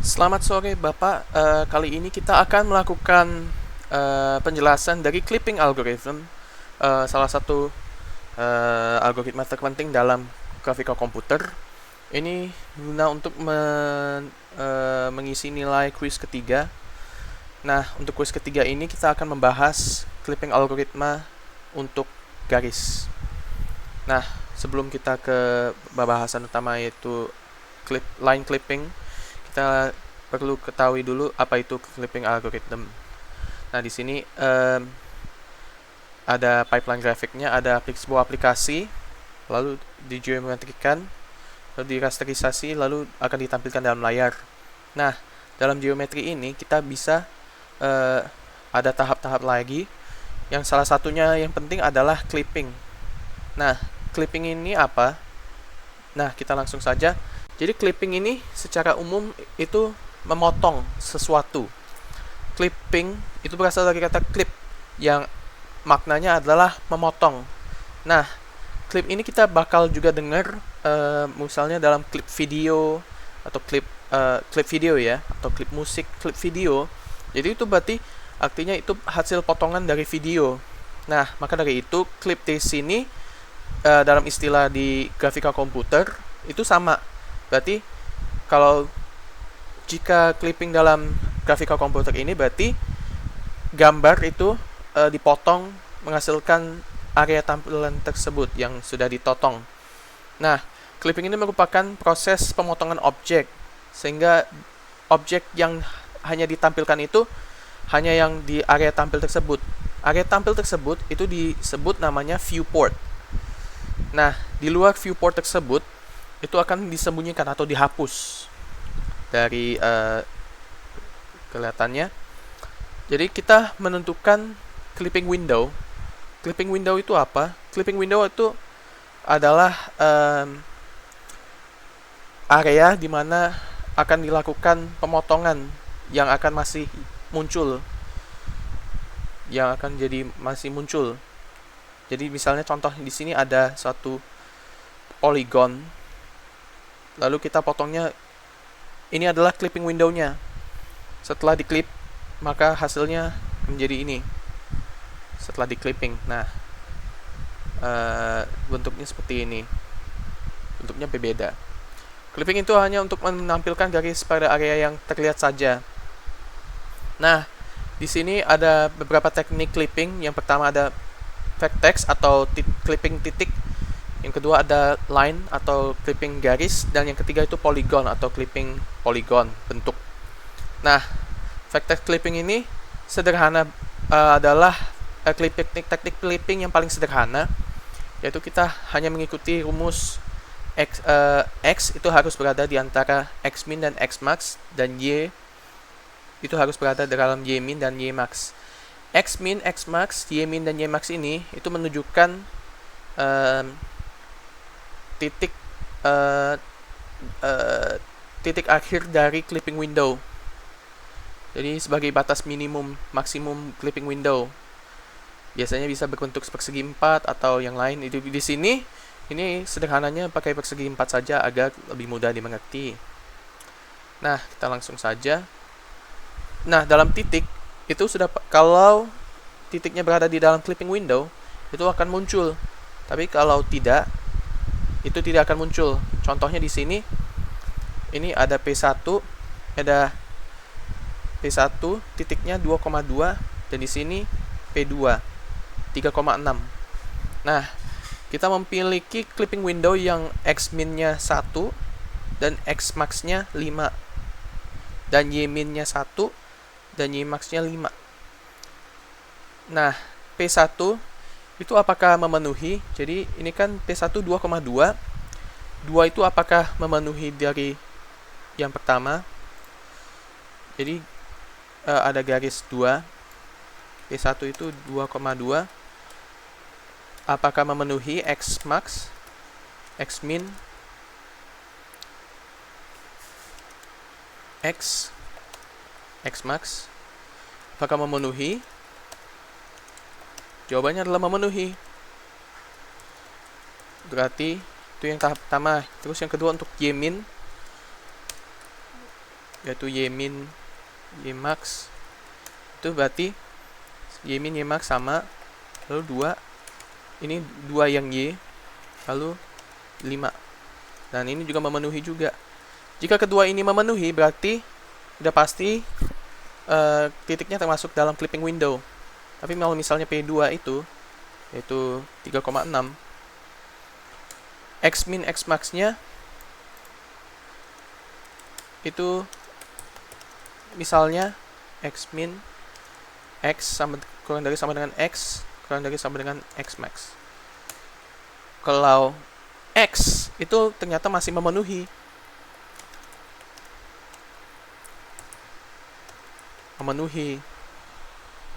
Selamat sore Bapak. Kali ini kita akan melakukan penjelasan dari clipping algorithm, salah satu algoritma terpenting dalam grafika komputer. Ini guna untuk mengisi nilai kuis ketiga. Nah, untuk kuis ketiga ini kita akan membahas clipping algoritma untuk garis. Nah, sebelum kita ke pembahasan utama yaitu line clipping, kita perlu ketahui dulu apa itu clipping algorithm. Nah, di sini ada pipeline grafiknya, ada sebuah aplikasi, lalu digeometrikan, lalu dirasterisasi, lalu akan ditampilkan dalam layar. Nah, dalam geometri ini kita bisa ada tahap-tahap lagi, yang salah satunya yang penting adalah clipping. Nah, clipping ini apa? Nah, kita langsung saja. Jadi clipping ini secara umum itu memotong sesuatu. Clipping itu berasal dari kata clip yang maknanya adalah memotong. Nah, clip ini kita bakal juga dengar misalnya dalam klip video atau klip video ya, atau klip musik, klip video. Jadi itu berarti artinya itu hasil potongan dari video. Nah, maka dari itu klip di sini dalam istilah di grafika komputer itu sama. Berarti kalau jika clipping dalam grafika komputer ini berarti gambar itu dipotong menghasilkan area tampilan tersebut yang sudah ditotong. Nah, clipping ini merupakan proses pemotongan objek sehingga objek yang hanya ditampilkan itu hanya yang di area tampil tersebut. Area tampil tersebut itu disebut namanya viewport. Nah, di luar viewport tersebut itu akan disembunyikan atau dihapus dari kelihatannya. Jadi kita menentukan clipping window. Clipping window itu apa? Clipping window itu adalah area di mana akan dilakukan pemotongan yang akan masih muncul, yang akan jadi masih muncul. Jadi misalnya contoh di sini ada satu polygon, lalu kita potongnya, ini adalah clipping window-nya. Setelah diklip, maka hasilnya menjadi ini. Setelah di-clipping. Nah, bentuknya seperti ini. Bentuknya berbeda. Clipping itu hanya untuk menampilkan garis pada area yang terlihat saja. Nah, di sini ada beberapa teknik clipping. Yang pertama ada vertex atau clipping titik. Yang kedua ada line atau clipping garis, dan yang ketiga itu polygon atau clipping polygon bentuk. Nah, vertex clipping ini sederhana, adalah teknik clipping yang paling sederhana, yaitu kita hanya mengikuti rumus X itu harus berada di antara X min dan X max, dan Y itu harus berada dalam Y min dan Y max. X min, X max, Y min dan Y max ini itu menunjukkan titik akhir dari clipping window. Jadi sebagai batas minimum maksimum clipping window. Biasanya bisa berbentuk persegi 4 atau yang lain. Itu di sini ini sederhananya pakai persegi 4 saja agar lebih mudah dimengerti. Nah, kita langsung saja. Nah, dalam titik itu sudah, kalau titiknya berada di dalam clipping window itu akan muncul. Tapi kalau tidak, itu tidak akan muncul. Contohnya di sini, ini ada P1, ada P1 titiknya 2,2, dan di sini P2 3,6. Nah, kita memiliki clipping window yang X min-nya 1 dan X max-nya 5, dan Y min-nya 1 dan Y max-nya 5. Nah, P1 itu apakah memenuhi? Jadi ini kan P1 2,2. 2 itu apakah memenuhi dari yang pertama? Jadi ada garis 2. P1 itu 2,2. Apakah memenuhi X max, X min, X max? Apakah memenuhi? Jawabannya adalah memenuhi. Berarti itu yang tahap pertama. Terus yang kedua untuk Y min. yaitu Y-min, Y-max. Itu berarti Y-min, Y-max sama, lalu 2, ini 2 yang Y, lalu 5. Dan ini juga memenuhi juga. Jika kedua ini memenuhi, berarti udah pasti titiknya termasuk dalam clipping window. Tapi kalau misalnya P2 itu, yaitu 3,6, X-min, X-max-nya itu misalnya X-min, X kurang dari sama dengan X, kurang dari sama dengan X-max. Kalau X itu ternyata masih memenuhi.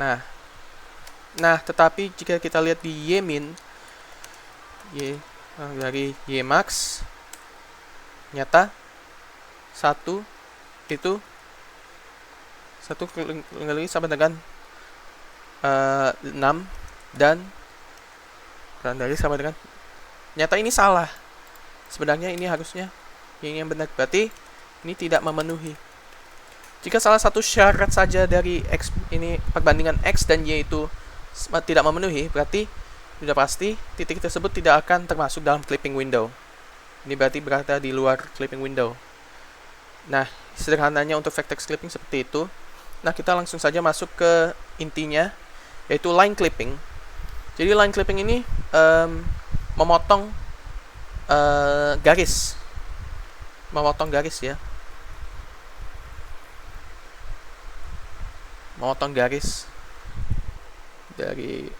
Nah, tetapi jika kita lihat di Y-min, dari Y-max, nyata 1 itu 1 kali sama dengan 6 dan kurang dari sama dengan, nyata ini salah. Sebenarnya ini harusnya ini yang benar, berarti ini tidak memenuhi. Jika salah satu syarat saja dari X ini, perbandingan X dan Y itu tidak memenuhi, berarti sudah pasti titik tersebut tidak akan termasuk dalam clipping window. Ini berarti berada di luar clipping window. Nah, sederhananya untuk vertex clipping seperti itu. Nah, kita langsung saja masuk ke intinya, yaitu line clipping. Jadi line clipping ini memotong garis. Memotong garis ya. Memotong garis dari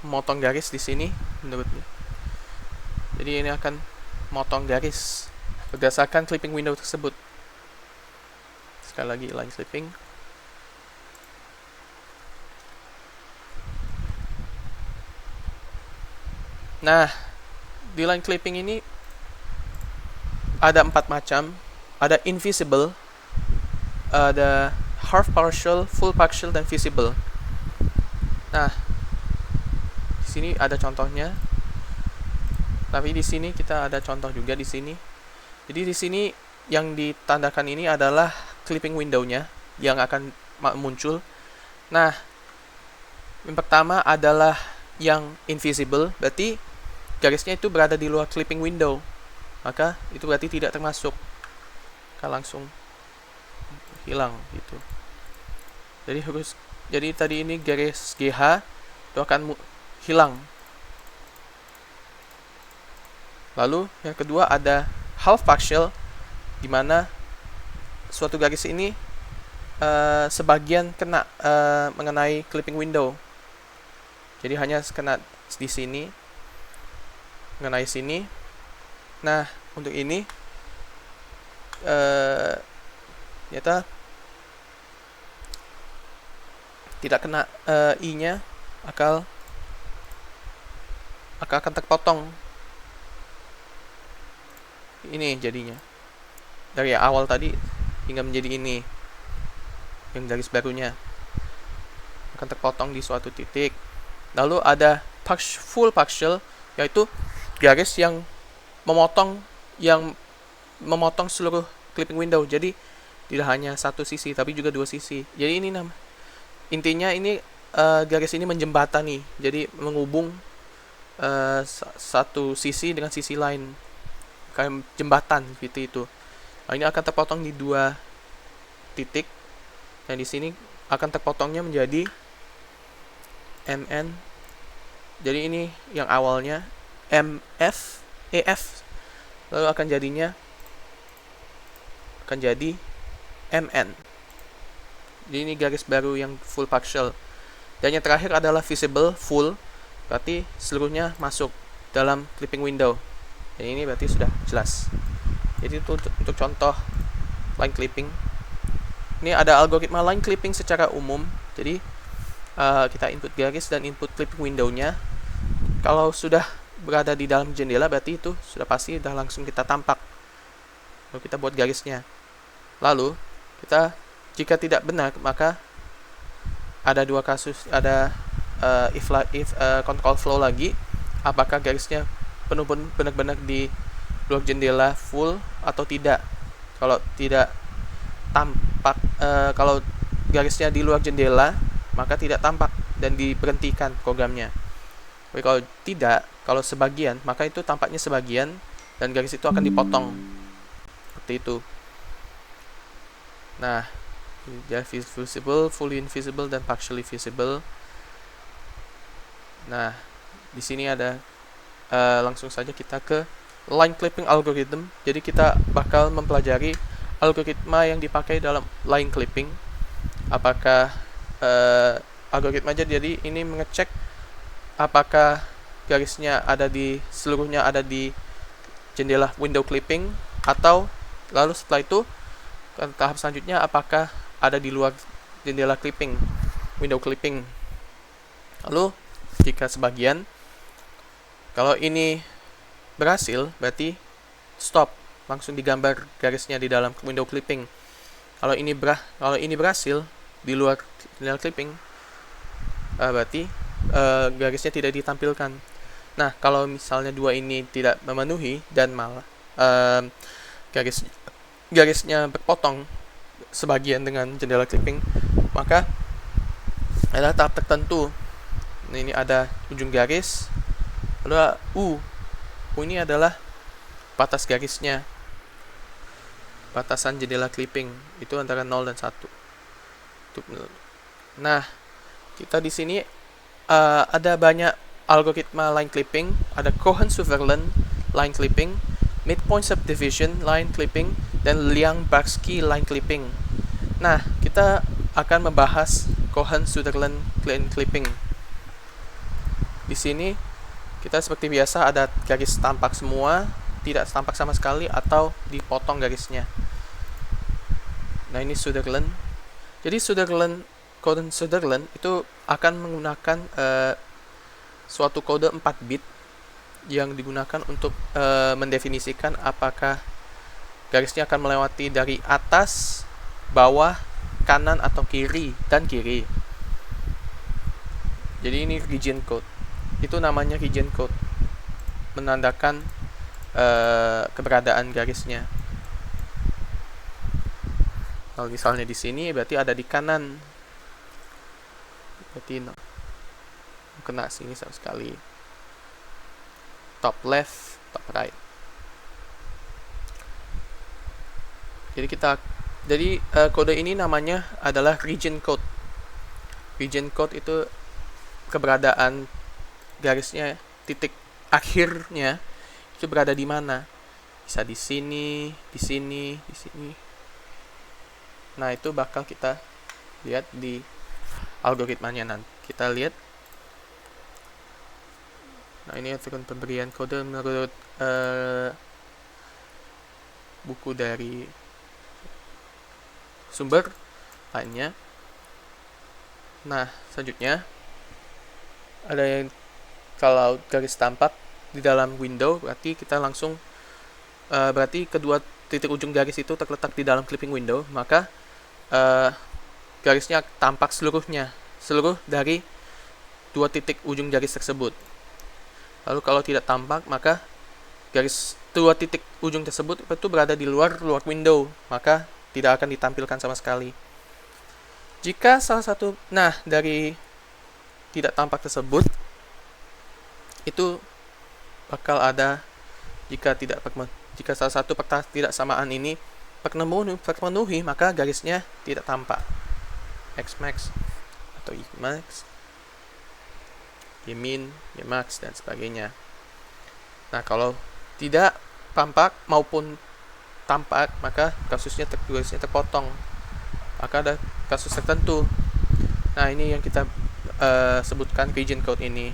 memotong garis di sini menurutnya. Jadi ini akan memotong garis berdasarkan clipping window tersebut. Sekali lagi line clipping. Nah, di line clipping ini ada 4 macam. Ada invisible, ada half partial, full partial, dan visible. Nah, di sini ada contohnya. Tapi di sini kita ada contoh juga di sini. Jadi di sini yang ditandakan ini adalah clipping window-nya yang akan muncul. Nah, yang pertama adalah yang invisible, berarti garisnya itu berada di luar clipping window. Maka itu berarti tidak termasuk. Langsung hilang gitu. Jadi tadi ini garis GH itu akan hilang. Lalu yang kedua ada half partial, di mana suatu garis ini sebagian kena mengenai clipping window. Jadi hanya kena di sini, mengenai sini. Nah, untuk ini ternyata tidak kena I-nya, akan terpotong. Ini jadinya dari awal tadi hingga menjadi ini, yang garis barunya akan terpotong di suatu titik. Lalu ada full partial, yaitu garis yang memotong seluruh clipping window. Jadi tidak hanya satu sisi tapi juga 2 sisi. Jadi ini intinya ini garis ini menjembatani, jadi menghubung satu sisi dengan sisi lain, kayak jembatan seperti itu. Nah, ini akan terpotong di 2 titik. Dan di sini akan terpotongnya menjadi MN. Jadi ini yang awalnya MF, EF, lalu akan jadi MN. Jadi ini garis baru yang full partial. Dan yang terakhir adalah visible, full, berarti seluruhnya masuk dalam clipping window. Dan ini berarti sudah jelas. Jadi itu untuk contoh line clipping. Ini ada algoritma line clipping secara umum. Jadi kita input garis dan input clipping window-nya. Kalau sudah berada di dalam jendela, berarti itu sudah pasti sudah langsung kita tampak. Lalu kita buat garisnya. Lalu jika tidak benar, maka ada 2 kasus, ada if control flow lagi, apakah garisnya benar-benar luar jendela full atau tidak. Kalau tidak tampak, kalau garisnya di luar jendela, maka tidak tampak dan diberhentikan programnya. Tapi kalau tidak, kalau sebagian, maka itu tampaknya sebagian dan garis itu akan dipotong. Seperti itu. Nah, dia visible, fully invisible, dan partially visible. Nah, di sini ada langsung saja kita ke line clipping algorithm. Jadi kita bakal mempelajari algoritma yang dipakai dalam line clipping. Apakah algoritma aja, jadi ini mengecek apakah garisnya seluruhnya ada di jendela window clipping, atau lalu setelah itu tahap selanjutnya apakah ada di luar jendela clipping, window clipping. Lalu jika sebagian, kalau ini berhasil berarti stop, langsung digambar garisnya di dalam window clipping. Kalau ini berhasil di luar jendela clipping, berarti garisnya tidak ditampilkan. Nah, kalau misalnya dua ini tidak memenuhi dan malah garisnya berpotong sebagian dengan jendela clipping, maka ada tahap tertentu. Nah, ini ada ujung garis, lalu U ini adalah batas garisnya, batasan jendela clipping itu antara 0 dan 1. Nah, kita di sini ada banyak algoritma line clipping. Ada Cohen-Sutherland line clipping, midpoint subdivision line clipping, dan Liang-Barsky line clipping. Nah, kita akan membahas Cohen-Sutherland line clipping. Di sini kita seperti biasa ada garis tampak semua, tidak tampak sama sekali, atau dipotong garisnya. Nah, ini Sutherland. Jadi Cohen-Sutherland itu akan menggunakan suatu kode 4 bit yang digunakan untuk mendefinisikan apakah garisnya akan melewati dari atas, bawah, kanan, atau kiri, dan kiri. Jadi ini region code. Itu namanya region code, menandakan keberadaan garisnya. Kalau misalnya di sini berarti ada di kanan, berarti kena sini sama sekali. Top left, top right. Jadi kode ini namanya adalah region code. Region code itu keberadaan garisnya, titik akhirnya itu berada di mana? Bisa di sini, di sini, di sini. Nah, itu bakal kita lihat di algoritmanya nanti. Kita lihat. Nah, ini aturan pemberian kode menurut buku dari sumber lainnya. Nah, selanjutnya ada yang kalau garis tampak di dalam window, berarti kita langsung berarti kedua titik ujung garis itu terletak di dalam clipping window, maka garisnya tampak seluruh dari dua titik ujung garis tersebut. Lalu kalau tidak tampak, maka garis dua titik ujung tersebut itu berada di luar window, maka tidak akan ditampilkan sama sekali. Jika salah satu, dari tidak tampak tersebut itu bakal ada, jika salah satu tidak samaan ini terpenuhi, maka garisnya tidak tampak. Xmax atau Ymax, Ymin, Ymax, dan sebagainya. Nah, kalau tidak tampak maupun tampak, maka garisnya terpotong. Maka ada kasus tertentu. Nah, ini yang kita sebutkan region code ini.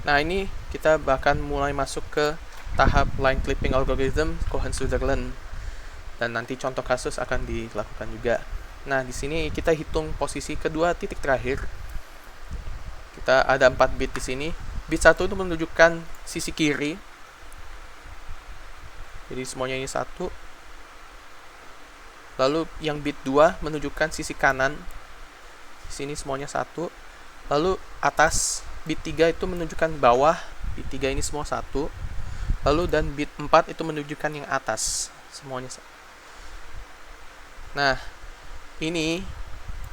Nah, ini kita bahkan mulai masuk ke tahap line clipping algorithm Cohen-Sutherland, dan nanti contoh kasus akan dilakukan juga. Nah, di sini kita hitung posisi kedua titik terakhir. Kita ada 4 bit di sini. Bit 1 itu menunjukkan sisi kiri. Jadi semuanya ini 1. Lalu yang bit 2 menunjukkan sisi kanan. Di sini semuanya 1. Lalu atas bit 3 itu menunjukkan bawah. Bit 3 ini semua 1. lalu dan bit 4 itu menunjukkan yang atas semuanya. Nah, ini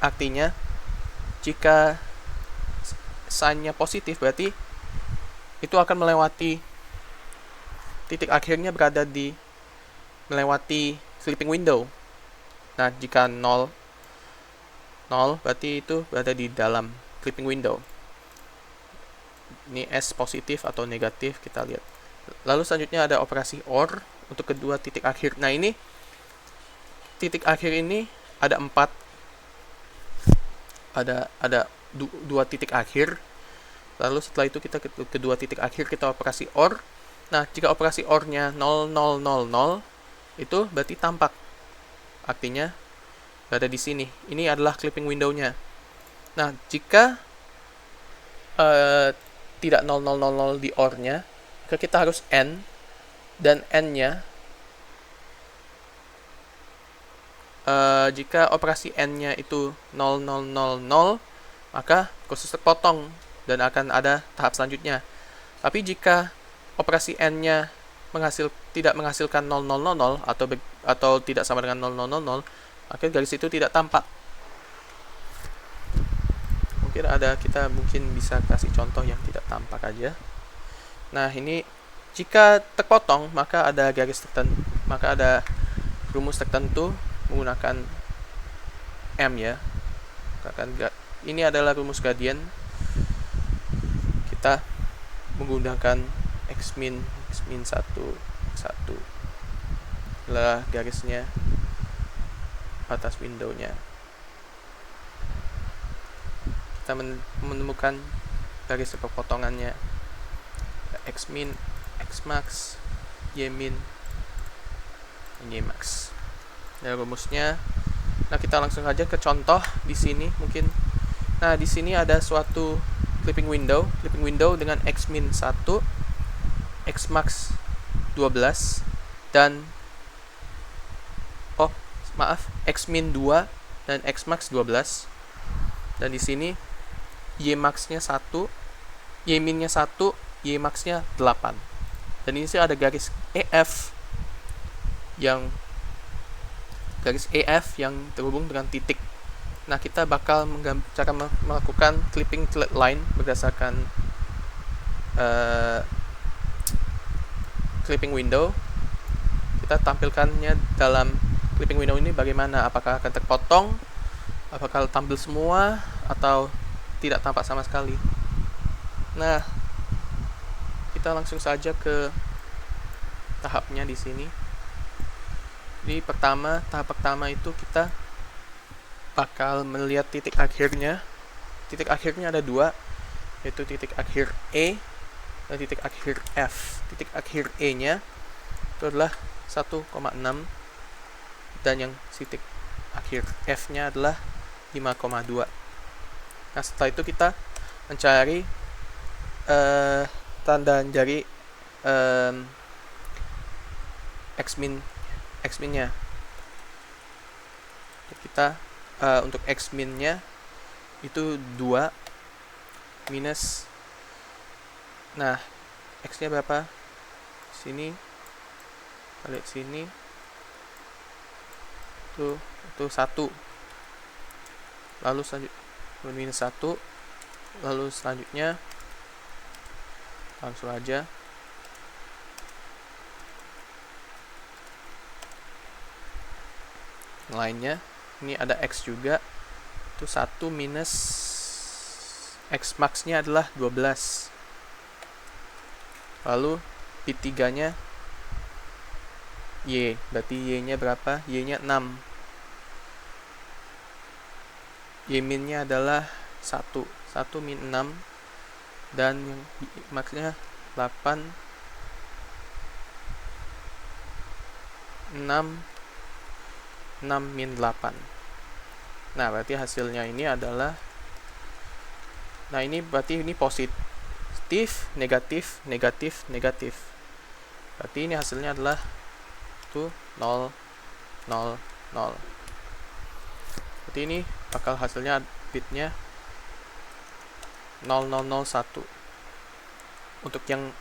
artinya jika sign-nya positif berarti itu akan melewati titik akhirnya berada di melewati sleeping window. Nah, jika 0 berarti itu berada di dalam sleeping window. Ini S positif atau negatif, kita lihat. Lalu selanjutnya ada operasi OR untuk kedua titik akhir. Nah, ini titik akhir ini ada 4. Ada 2 titik akhir. Lalu setelah itu kita kedua titik akhir kita operasi OR. Nah, jika operasi OR-nya 0000 itu berarti tampak. Artinya berada di sini. Ini adalah clipping window-nya. Nah, jika tidak 0000 di OR-nya, maka kita harus N, dan N-nya jika operasi N-nya itu 0000, maka proses terpotong dan akan ada tahap selanjutnya. Tapi jika operasi N-nya tidak menghasilkan 0000 atau tidak sama dengan 0000, maka garis itu tidak tampak. Kita mungkin bisa kasih contoh yang tidak tampak aja. Nah, ini jika terpotong maka ada rumus tertentu menggunakan M ya. Ini adalah rumus gradient. Kita menggunakan x min 1 adalah garisnya atas window-nya. Kita menemukan garis perpotongannya x min, x max, y min, dan y max. Nah, rumusnya. Nah, kita langsung saja ke contoh di sini mungkin. Nah, di sini ada suatu clipping window dengan x min 1, x max 12 dan x min 2 dan x max 12. Dan di sini y max-nya 1, y min-nya 1, y max-nya 8. Dan ini sih ada garis EF yang terhubung dengan titik. Nah, kita bakal cara melakukan clipping line berdasarkan clipping window. Kita tampilkannya dalam clipping window ini bagaimana, apakah akan terpotong, apakah tampil semua, atau tidak tampak sama sekali. Nah, kita langsung saja ke tahapnya di sini. Jadi tahap pertama itu kita bakal melihat titik akhirnya. Titik akhirnya ada 2, yaitu titik akhir E dan titik akhir F. Titik akhir E-nya itu adalah 1,6 dan yang titik akhir F-nya adalah 5,2. Nah, setelah itu kita mencari tanda jari x min-nya. Kita untuk x min-nya itu 2 minus. Nah, x-nya berapa? Sini. Kita lihat sini. Itu 1. Lalu selanjutnya minus 1. Lalu selanjutnya langsung aja lainnya. Ini ada x juga, itu 1 minus x max nya adalah 12. Lalu bit 3 nya y, berarti y nya berapa? Y nya 6. Y min nya adalah 1 min 6, dan yang max nya 8. 6 min 8. Nah, berarti hasilnya ini adalah, nah ini berarti ini positif, negatif, negatif, negatif. Berarti ini hasilnya adalah itu 0, 0, 0. Berarti ini bakal hasilnya bitnya 0001. Untuk yang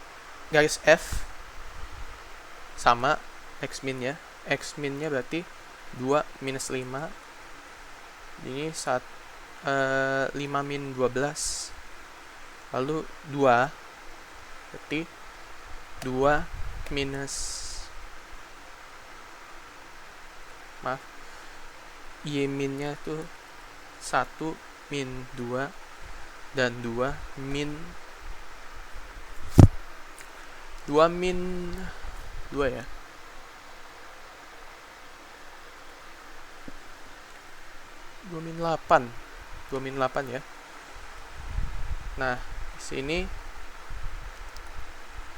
garis F sama X min-nya. X min-nya berarti 2 minus 5. Ini 5 min 12. Lalu 2 berarti 2 minus, maaf, Y min-nya itu 1 min 2 dan 2 min 2 ya. 2 min 8. 2 min 8 ya. Nah, di sini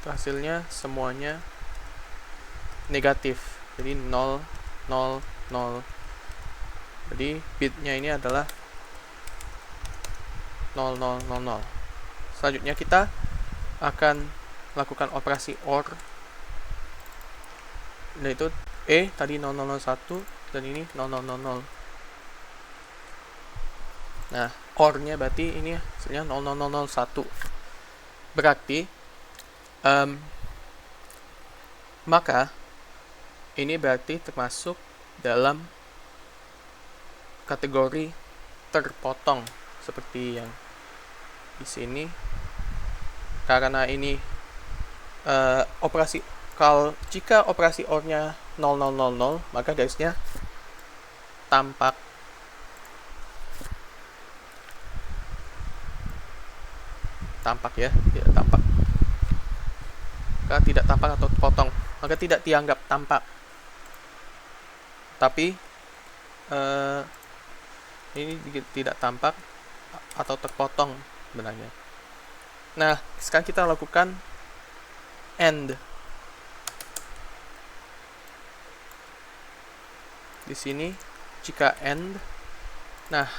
hasilnya semuanya negatif. Jadi 0 0 0. Jadi bitnya ini adalah 0 0 0 0. Selanjutnya kita akan lakukan operasi OR, yaitu tadi 0001 dan ini 0000. Nah, OR-nya berarti ini hasilnya 0001. Berarti maka ini berarti termasuk dalam kategori terpotong seperti yang di sini. Karena ini jika operasi OR-nya 0000, maka garisnya tampak ya, tidak tampak. Jika tidak tampak atau terpotong, maka tidak dianggap tampak. Tapi ini tidak tampak atau terpotong sebenarnya. Nah, sekarang kita lakukan AND. Di sini jika AND, nah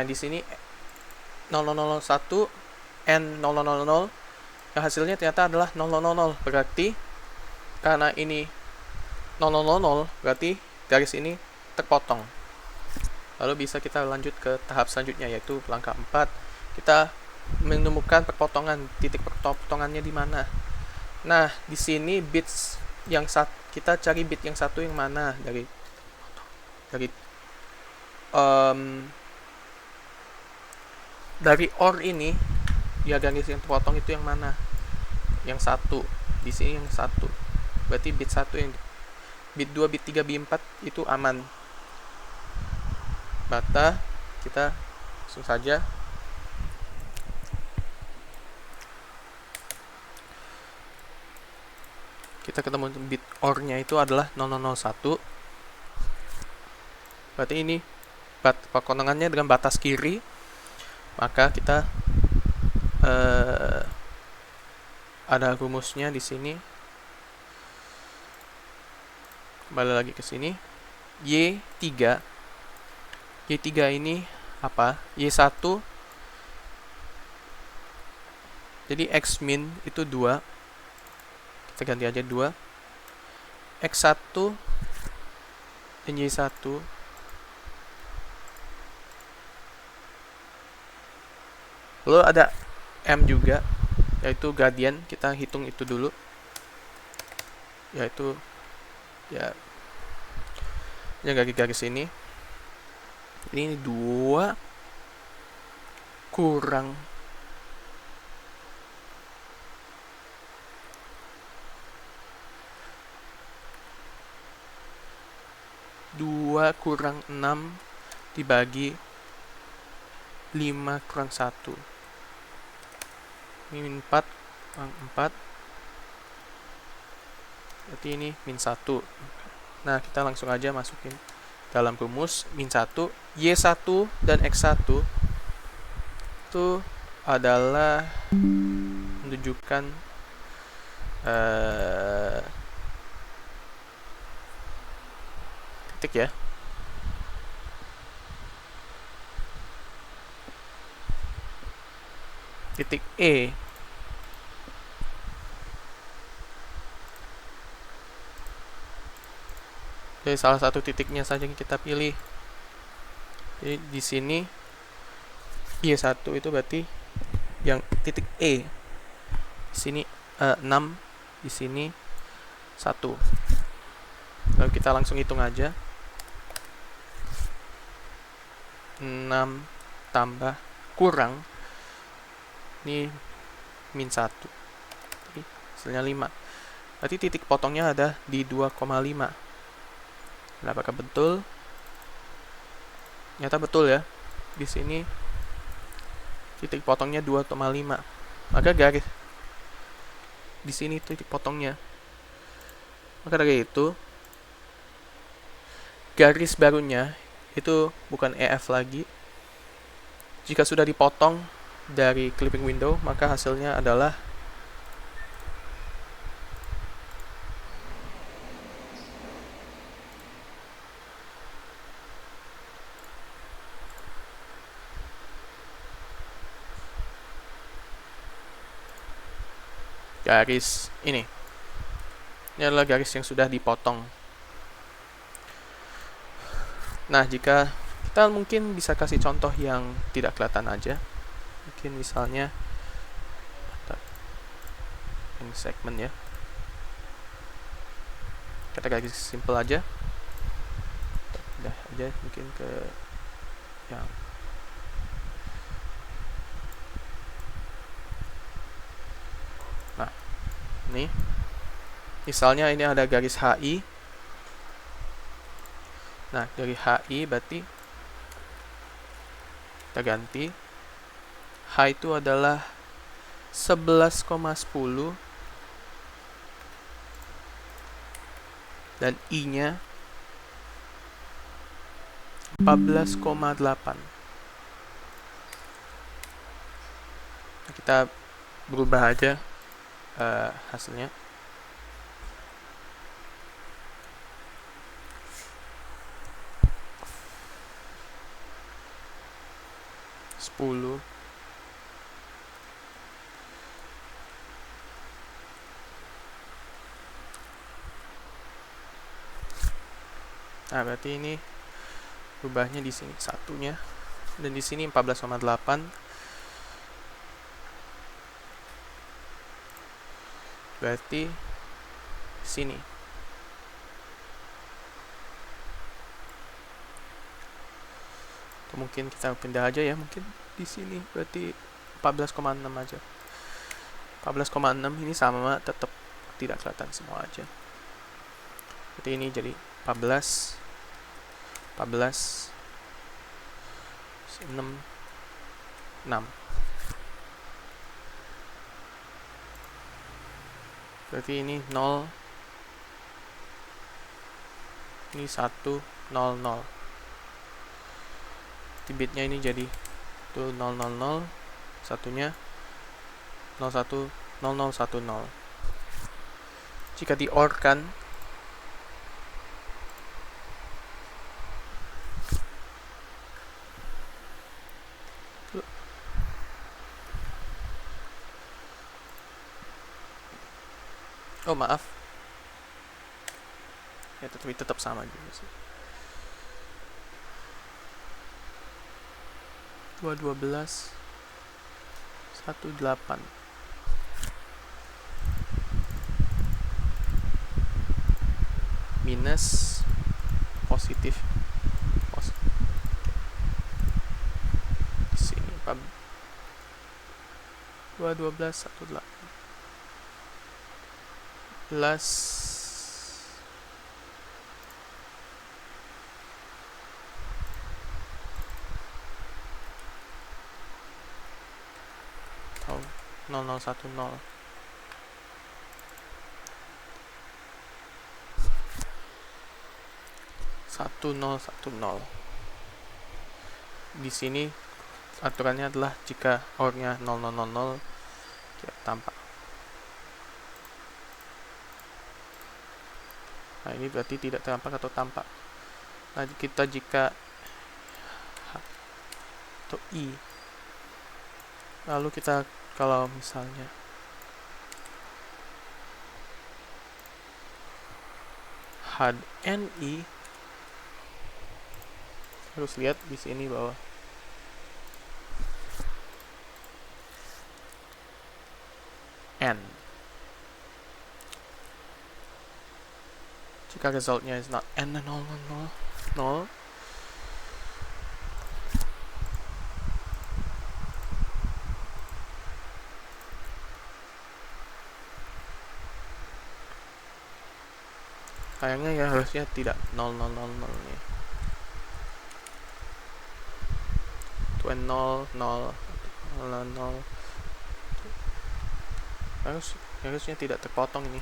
di sini 0001 AND 0000, yang hasilnya ternyata adalah 000. Berarti karena ini 000, berarti garis ini terpotong. Lalu bisa kita lanjut ke tahap selanjutnya, yaitu langkah 4. Kita menemukan perpotongan, titik perpotongannya di mana. Nah, di sini bits yang kita cari bit yang satu yang mana dari OR ini, ya garis yang terpotong itu yang mana? Yang satu. Di sini yang satu. Berarti bit 1 yang bit 2, bit 3, bit 4 itu aman. Maka kita langsung saja kita ketemu bit OR-nya itu adalah 0001. Berarti ini perpotongannya dengan batas kiri. Maka kita ada rumusnya di sini. Kembali lagi ke sini. Y3 ini apa? Y1. Jadi X min itu 2. Kita ganti aja 2. X1 dan Y1. Lalu ada M juga, yaitu gradient. Kita hitung itu dulu, yaitu ya garis ini. Ini 2 kurang 6 dibagi 5 kurang 1. Ini min 4 kurang 4. Berarti ini min 1. Nah, kita langsung aja masukin dalam rumus. Min 1, Y1 dan X1 itu adalah menunjukkan titik ya. Titik E. Jadi salah satu titiknya saja yang kita pilih. Jadi di sini Y1 itu berarti yang titik E. Di sini 6 di sini 1. Lalu kita langsung hitung aja. 6 tambah kurang ini min 1. Jadi hasilnya 5. Berarti titik potongnya ada di 2,5. Nah, apakah betul? Ternyata betul ya. Di sini titik potongnya 2,5. Maka garis di sini titik potongnya. Maka dari itu garis barunya itu bukan EF lagi. Jika sudah dipotong dari clipping window, maka hasilnya adalah garis ini. Ini adalah garis yang sudah dipotong. Nah, jika kita mungkin bisa kasih contoh yang tidak kelihatan aja. Mungkin misalnya ini segmen ya. Kita garis simple aja. Udah aja mungkin ke yang ini. Misalnya ini ada garis HI. Nah, dari HI berarti kita ganti. H itu adalah 11,10 dan I-nya 14,8. Kita berubah aja hasilnya. Nah, berarti ini berubahnya di sini satunya dan di sini 14,8. Berarti sini. Atau mungkin kita pindah aja ya, mungkin di sini berarti 14,6 aja. 14,6 ini sama, tetap tidak kelihatan semua aja. Berarti ini jadi 14 6 6. Berarti ini 0, ini 1 0 0. Bitnya ini jadi itu 0 0 0, satunya 0 1 0 0 1 0. Jika di OR kan oh maaf ya, tetap sama juga sih. 212 18 minus positif di sini 212 18 plus atau 0010 1010. Di sini aturannya adalah jika OR-nya 0000 tidak tampak. Nah, ini berarti tidak tampak atau tampak. Nah, kita jika atau I, lalu kita kalau misalnya HNI, harus lihat di sini bahwa N Jika resultnya is not n 0 0 0, sayangnya ya harusnya tidak 0 0 0 0 nih. 0 0 0 harusnya tidak terpotong ini.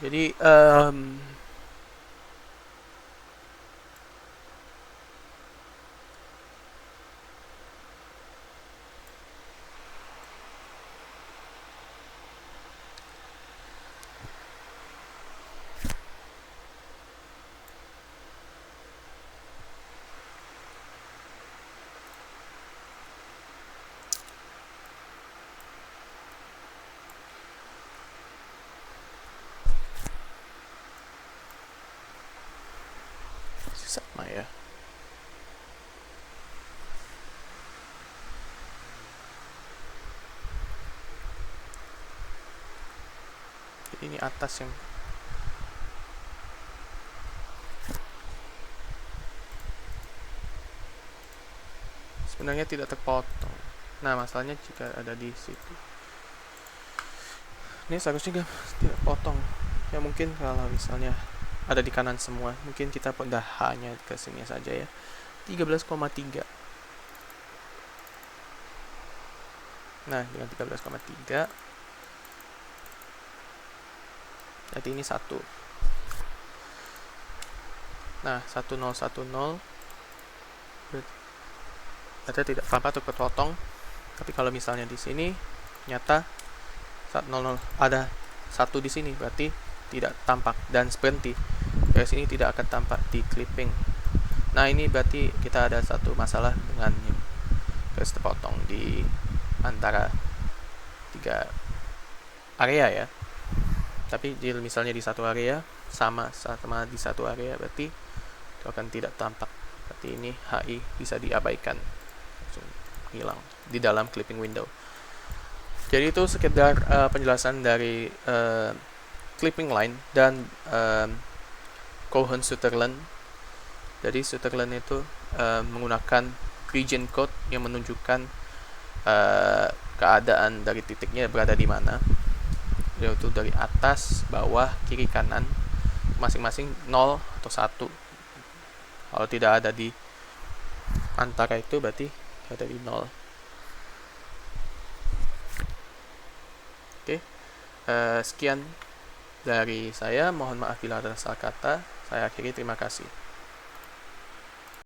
Jadi sama ya. Jadi ini atas yang sebenarnya tidak terpotong. Nah, masalahnya jika ada di situ. Ini seharusnya tidak potong. Ya mungkin kalau misalnya ada di kanan semua, mungkin kita pindah hanya ke sini saja ya. 13,3. Nah, dengan 13,3 berarti ini 1. Nah, 1010 berarti tidak tanpa terpotong. Tapi kalau misalnya di sini nyata 100 ada 1 di sini, berarti tidak tampak dan berhenti. Dari sini tidak akan tampak di clipping. Nah, ini berarti kita ada satu masalah dengan garis terpotong di antara 3 area ya. Tapi misalnya di satu area sama di satu area, berarti itu akan tidak tampak. Berarti ini HI bisa diabaikan, langsung hilang di dalam clipping window. Jadi itu sekedar penjelasan dari clipping line dan Cohen-Sutherland. Jadi Sutherland itu menggunakan region code yang menunjukkan keadaan dari titiknya berada di mana, yaitu dari atas, bawah, kiri, kanan, masing-masing 0 atau 1. Kalau tidak ada di antara itu berarti ada di 0. Oke, sekian dari saya. Mohon maaf bila ada salah kata. Saya akhiri, terima kasih.